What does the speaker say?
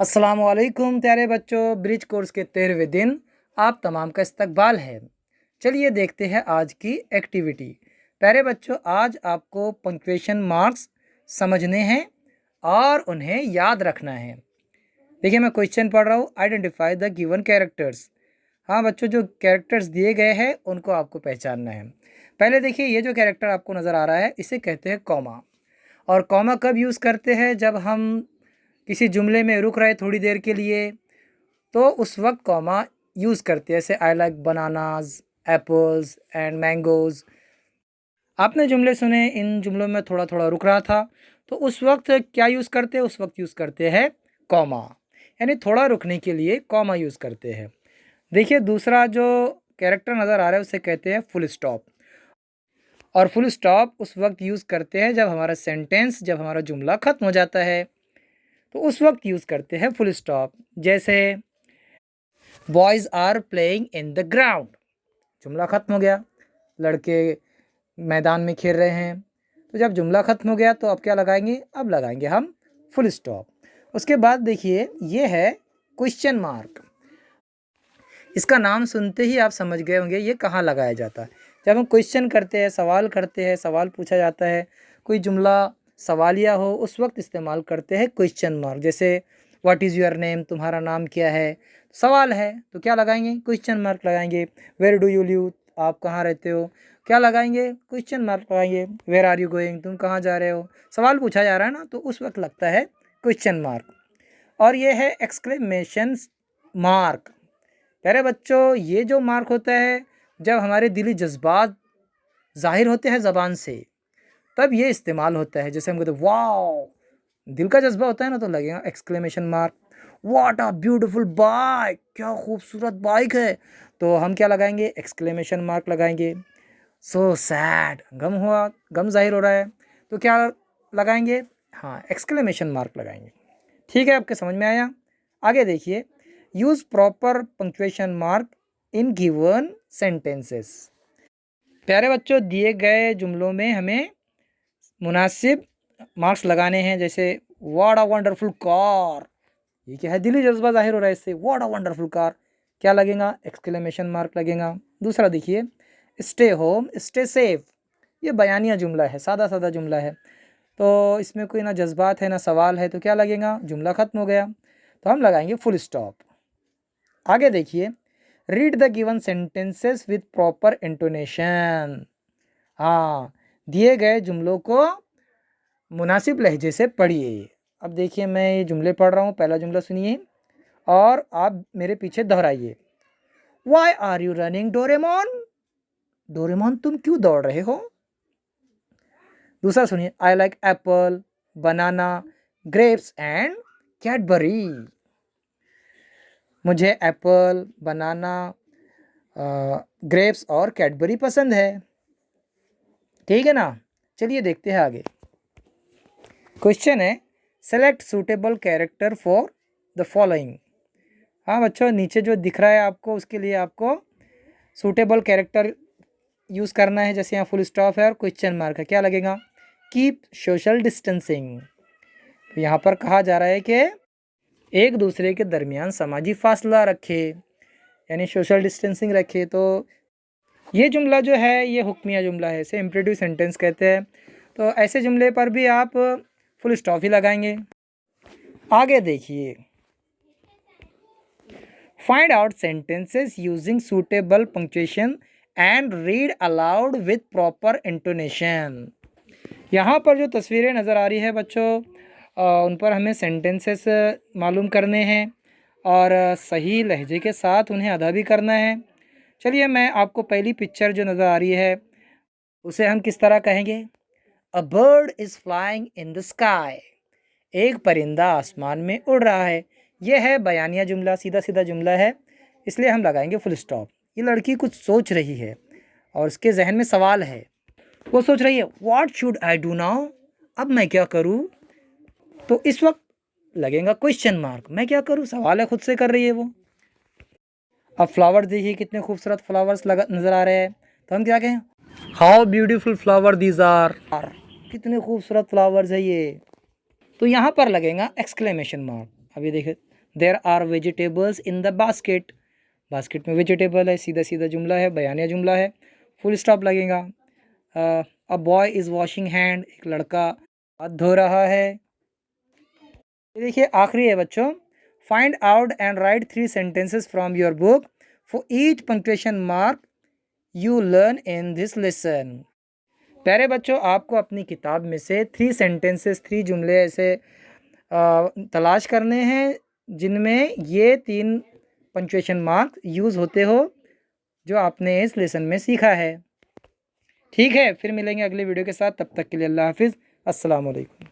अस्सलामुअलैकुम प्यारे बच्चों, ब्रिज कोर्स के 13वें दिन आप तमाम का इस्तकबाल है। चलिए देखते हैं आज की एक्टिविटी। प्यारे बच्चों, आज आपको पंक्चुएशन मार्क्स समझने हैं और उन्हें याद रखना है। देखिए मैं क्वेश्चन पढ़ रहा हूँ, आइडेंटिफाई द गिवन कैरेक्टर्स। हाँ बच्चों, जो कैरेक्टर्स दिए गए हैं उनको आपको पहचानना है। पहले देखिए, ये जो कैरेक्टर आपको नज़र आ रहा है इसे कहते हैं कॉमा। और कॉमा कब यूज़ करते हैं? जब हम किसी जुमले में रुक रहे थोड़ी देर के लिए तो उस वक्त कॉमा यूज़ करते हैं। जैसे I like bananas, apples and mangoes. आपने जुमले सुने, इन जुमलों में थोड़ा थोड़ा रुक रहा था तो उस वक्त क्या यूज़ करते हैं? उस वक्त यूज़ करते हैं कॉमा, यानी थोड़ा रुकने के लिए कॉमा यूज़ करते हैं। देखिए दूसरा जो कैरेक्टर नज़र आ रहा है उसे कहते हैं फुल स्टॉप। और फुल स्टॉप उस वक्त यूज़ करते हैं जब हमारा सेंटेंस, जब हमारा जुमला ख़त्म हो जाता है तो उस वक्त यूज़ करते हैं फुल स्टॉप। जैसे boys are playing in the ground, जुमला ख़त्म हो गया, लड़के मैदान में खेल रहे हैं। तो जब जुमला ख़त्म हो गया तो अब क्या लगाएंगे? अब लगाएंगे हम फुल स्टॉप। उसके बाद देखिए ये है क्वेश्चन मार्क। इसका नाम सुनते ही आप समझ गए होंगे ये कहाँ लगाया जाता है। जब हम क्वेश्चन करते हैं, सवाल करते हैं, सवाल पूछा जाता है, कोई जुमला सवालिया हो, उस वक्त इस्तेमाल करते हैं क्वेश्चन मार्क। जैसे व्हाट इज़ योर नेम, तुम्हारा नाम क्या है, सवाल है तो क्या लगाएंगे? क्वेश्चन मार्क लगाएंगे। वेयर डू यू लिव, आप कहाँ रहते हो, क्या लगाएंगे? क्वेश्चन मार्क लगाएंगे। वेयर आर यू गोइंग, तुम कहाँ जा रहे हो, सवाल पूछा जा रहा है ना, तो उस वक्त लगता है क्वेश्चन मार्क। और ये है एक्सक्लेमेशन मार्क। प्यारे बच्चों, ये जो मार्क होता है जब हमारे दिली जज्बात ज़ाहिर होते हैं ज़बान से, तब ये इस्तेमाल होता है। जैसे हम कहते हैं वाओ, दिल का जज्बा होता है ना, तो लगेगा exclamation mark. What a beautiful bike, क्या खूबसूरत बाइक है, तो हम क्या लगाएंगे? एक्सक्लेमेशन मार्क लगाएंगे। सो सैड, गम हुआ, गम जाहिर हो रहा है, तो क्या लगाएंगे? हाँ, एक्सक्लेमेशन मार्क लगाएंगे। ठीक है, आपके समझ में आया? आगे देखिए, use proper punctuation mark in given sentences. प्यारे बच्चों, दिए गए जुमलों में हमें मुनासिब मार्क्स लगाने हैं। जैसे व्हाट अ वंडरफुल कार, ये क्या है? दिली जज्बा जाहिर हो रहा है इससे। व्हाट अ वंडरफुल कार, क्या लगेगा? एक्सक्लेमेशन मार्क लगेगा। दूसरा देखिए, स्टे होम स्टे सेफ, ये बयानिया जुमला है, सादा सादा जुमला है, तो इसमें कोई ना जज्बात है ना सवाल है, तो क्या लगेगा? जुमला ख़त्म हो गया, तो हम लगाएंगे फुल स्टॉप। आगे देखिए, read the given sentences with proper intonation. हाँ, दिए गए जुमलों को मुनासिब लहजे से पढ़िए। अब देखिए मैं ये जुमले पढ़ रहा हूँ, पहला जुमला सुनिए और आप मेरे पीछे दोहराइए। Why are you running Doraemon, Doraemon तुम क्यों दौड़ रहे हो। दूसरा सुनिए, I like apple, banana, grapes and Cadbury, मुझे एप्पल, बनाना, ग्रेप्स और कैडबरी पसंद है। ठीक है ना? चलिए देखते हैं आगे। क्वेश्चन है, select suitable character for the following. हाँ बच्चों, नीचे जो दिख रहा है आपको उसके लिए आपको सूटेबल कैरेक्टर यूज़ करना है। जैसे यहाँ फुल स्टॉप है और क्वेश्चन मार्क है, क्या लगेगा? Keep social distancing. तो यहाँ पर कहा जा रहा है कि एक दूसरे के दरमियान समाजी फासला रखे, यानी सोशल डिस्टेंसिंग रखे। तो ये जुमला जो है ये हुक्मिया जुमला है, इसे इम्परेटिव सेंटेंस कहते हैं। तो ऐसे जुमले पर भी आप फुल स्टॉप ही लगाएंगे। आगे देखिए, find out sentences using suitable punctuation and read aloud with proper intonation. यहाँ पर जो तस्वीरें नज़र आ रही है बच्चों, उन पर हमें सेंटेंसेस मालूम करने हैं और सही लहजे के साथ उन्हें अदा भी करना है। चलिए मैं आपको पहली पिक्चर जो नज़र आ रही है उसे हम किस तरह कहेंगे? A bird is flying in the sky, एक परिंदा आसमान में उड़ रहा है। यह है बयानिया जुमला, सीधा सीधा जुमला है, इसलिए हम लगाएंगे फुल स्टॉप। ये लड़की कुछ सोच रही है और उसके जहन में सवाल है। वो सोच रही है what should I do now, अब मैं क्या करूँ। तो इस वक्त लगेगा क्वेश्चन मार्क, मैं क्या करूँ, सवाल है, खुद से कर रही है वो। अब फ्लावर्स देखिए, कितने खूबसूरत फ्लावर्स नज़र आ रहे हैं, तो हम क्या कहें? How beautiful flower these are, कितने खूबसूरत फ्लावर्स है ये। तो यहाँ पर लगेगा एक्सक्लेमेशन मार्क। अभी देखिए there are vegetables in the basket, basket में वेजिटेबल है, सीधा सीधा जुमला है, बयानिया जुमला है, फुल स्टॉप लगेगा। A boy is washing hand, एक लड़का हाथ धो रहा है। ये देखिए आखिरी है बच्चों, find out and right 3 sentences from your book for each punctuation mark you learn in this lesson. प्यारे बच्चों, आपको अपनी किताब में से 3 सेंटेंसेस, 3 जुमले ऐसे तलाश करने हैं जिनमें ये 3 पंक्चुएशन मार्क यूज़ होते हो जो आपने इस लेसन में सीखा है। ठीक है, फिर मिलेंगे अगले वीडियो के साथ, तब तक के लिए अल्लाह हाफिज़, अस्सलाम वालेकुम।